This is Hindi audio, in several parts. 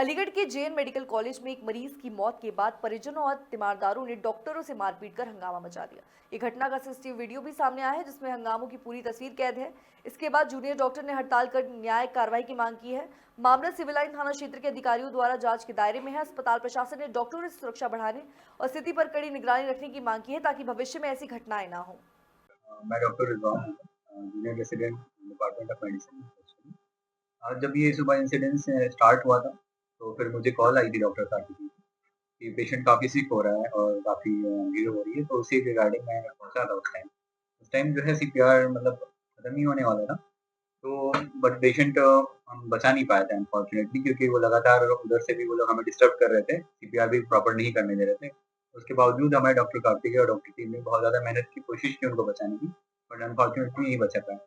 अलीगढ़ के जेएन मेडिकल कॉलेज में एक मरीज की मौत के बाद परिजनों और तीमारदारों ने डॉक्टरों से मारपीट कर हंगामा मचा दिया। ये घटना का सीसीटीवी वीडियो भी सामने आया है जिसमें हंगामों की पूरी तस्वीर कैद है। इसके बाद जूनियर डॉक्टर ने हड़ताल कर न्यायिक कार्रवाई की मांग की है। मामला सिविल लाइन थाना क्षेत्र के अधिकारियों द्वारा जांच के दायरे में है। अस्पताल प्रशासन ने डॉक्टरों से सुरक्षा बढ़ाने और स्थिति पर कड़ी निगरानी रखने की मांग की है ताकि भविष्य में ऐसी घटनाएं न हो। मैं डॉक्टर रिजवान हूँ, junior resident department of medicine. आज जब ये सुबह इंसिडेंट स्टार्ट हुआ था, तो फिर मुझे कॉल आई थी डॉक्टर साहब की कि पेशेंट काफ़ी सिक हो रहा है और काफ़ी भीड़ हो रही है, तो उसी रिगार्डिंग मैं पहुँचा था उस टाइम। उस टाइम जो है सीपीआर मतलब खत्म ही होने वाला था, तो बट पेशेंट हम बचा नहीं पाए थे अनफॉर्चुनेटली, क्योंकि वो लगातार उधर से भी वो लोग हमें डिस्टर्ब कर रहे थे, सीपीआर भी प्रॉपर नहीं करने दे रहे थे। उसके बावजूद हमारे डॉक्टर कार्तिक और डॉक्टर टीम ने बहुत ज़्यादा मेहनत की, कोशिश की उनको बचाने की, बट अनफॉर्चुनेटली नहीं बचा पाए।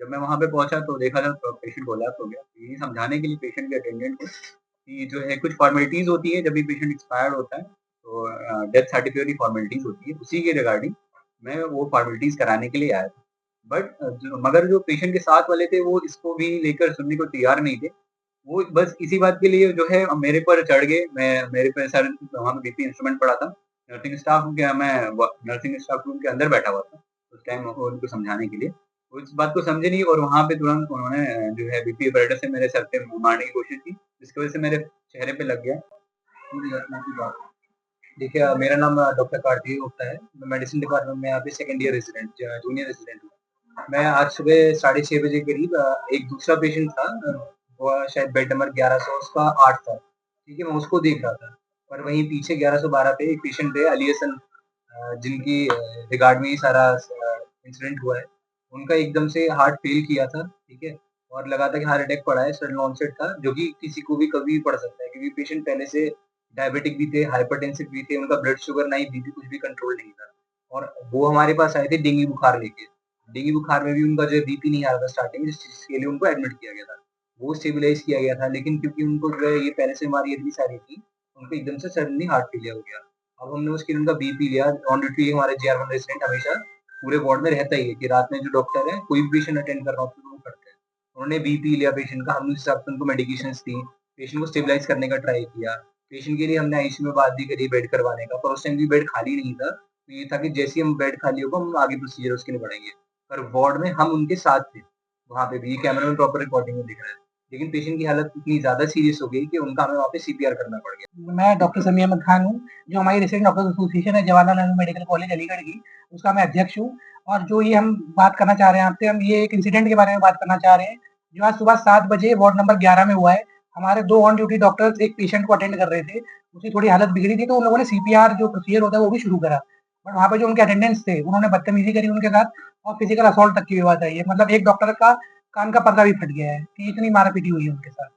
जब मैं वहाँ पे पहुँचा तो देखा था तो पेशेंट कोलैप्स हो गया। यही समझाने के लिए पेशेंट के अटेंडेंट को कि जो है कुछ फॉर्मेलिटीज़ होती है जब भी पेशेंट एक्सपायर्ड होता है, तो डेथ सर्टिफिकेट की फॉर्मेलिटीज़ होती है, उसी के रिगार्डिंग मैं वो फॉर्मेलिटीज़ कराने के लिए आया था। बट मगर जो पेशेंट के साथ वाले थे वो इसको भी लेकर सुनने को तैयार नहीं थे। वो बस इसी बात के लिए जो है मेरे पर चढ़ गए। मेरे पे सर वहाँ पे बीपी इंस्ट्रूमेंट पड़ा था। नर्सिंग स्टाफ रूम के अंदर बैठा हुआ था उस टाइम उनको समझाने के लिए। वो इस बात को समझे नहीं और वहाँ पे तुरंत उन्होंने जो है बीपी ऑपरेटर से मेरे सर पे मारने की कोशिश की, जिसकी वज़ह से मेरे चेहरे पे लग गया। देखिए मेरा नाम डॉक्टर कार्तिक गुप्ता है। मैं मेडिसिन डिपार्टमेंट में यहाँ पे second year resident junior resident हूँ। मैं आज सुबह 6:30 बजे करीब एक दूसरा पेशेंट था, वो शायद बेड नंबर 1100 उसका 8 था, ठीक है? मैं उसको देख रहा था। पर वहीं पीछे 1112 पे एक पेशेंट थे अली हसन, जिनकी रिगार्ड में ये सारा इंसिडेंट हुआ है। उनका एकदम से हार्ट फेल किया था, ठीक है? और लगा था कि हार्ट अटैक पड़ा है, सडन ऑनसेट था, जो कि किसी को भी कभी भी पड़ सकता है, क्योंकि पेशेंट पहले से डायबिटिक भी थे, हाइपरटेंसिव भी थे, उनका ब्लड शुगर ना ही बीपी कुछ भी कंट्रोल नहीं था। और वो हमारे पास आए थे डेंगू बुखार लेके। डेंगू बुखार में भी उनका जो है बीपी नहीं आ रहा था स्टार्टिंग में, जिस चीज़ के लिए उनको एडमिट किया गया था। वो स्टेबलाइज़ किया गया था, लेकिन क्योंकि उनको जो है ये पहले से बीमारी इतनी सारी थी, उनको एकदम से सडनली हार्ट फेलियर हो गया। अब हमने उसके लिए उनका बीपी लिया। ऑन ड्यूटी हमारे जीआर 1 रेज़िडेंट हमेशा पूरे वार्ड में रहता ही है कि रात में जो डॉक्टर है, कोई भी पेशेंट अटेंड कर रहा हो तो वो करते हैं। उन्होंने बीपी लिया पेशेंट का, हमने उस हिसाब से उनको मेडिकेशंस दी, पेशेंट को स्टेबलाइज़ करने का ट्राई किया। पेशेंट के लिए हमने आईसीयू में बात भी करी बेड करवाने का, पर उस टाइम भी बेड खाली नहीं था। तो ये था कि जैसे ही हम बेड खाली होगा, हम आगे प्रोसीजर उसके लिए बढ़ाएँगे। पर वार्ड में हम उनके साथ थे, वहाँ पे भी कैमरा में प्रॉपर रिकॉर्डिंग में दिख रहा है। लेकिन पेशेंट की हालत इतनी ज़्यादा सीरियस हो गई कि उनका हमें वहाँ पे सीपीआर करना पड़ गया। मैं डॉक्टर समीर अहमद खान हूँ, जो हमारी रेसिडेंट डॉक्टर्स एसोसिएशन है जवाहरलाल नेहरू मेडिकल कॉलेज अलीगढ़ की, उसका मैं अध्यक्ष हूँ। और जो ये हम बात करना चाह रहे हैं आपसे, हम ये एक इंसिडेंट के बारे में बात करना चाह रहे हैं, जो आज सुबह 7 बजे वार्ड नंबर 11 में हुआ है। हमारे 2 ऑन ड्यूटी डॉक्टर्स एक पेशेंट को अटेंड कर रहे थे, उसकी थोड़ी हालत बिगड़ी थी, तो उन लोगों ने सीपीआर जो प्रोसीजर होता है वो भी शुरू करा। बट वहाँ पे जो उनके अटेंडेंट्स थे, उन्होंने बदतमीज़ी करी उनके साथ और फिजिकल असॉल्ट तक की भी बात आई है। मतलब एक डॉक्टर का कान का पर्दा भी फट गया है कि इतनी मारा-पीटी हुई है उनके साथ।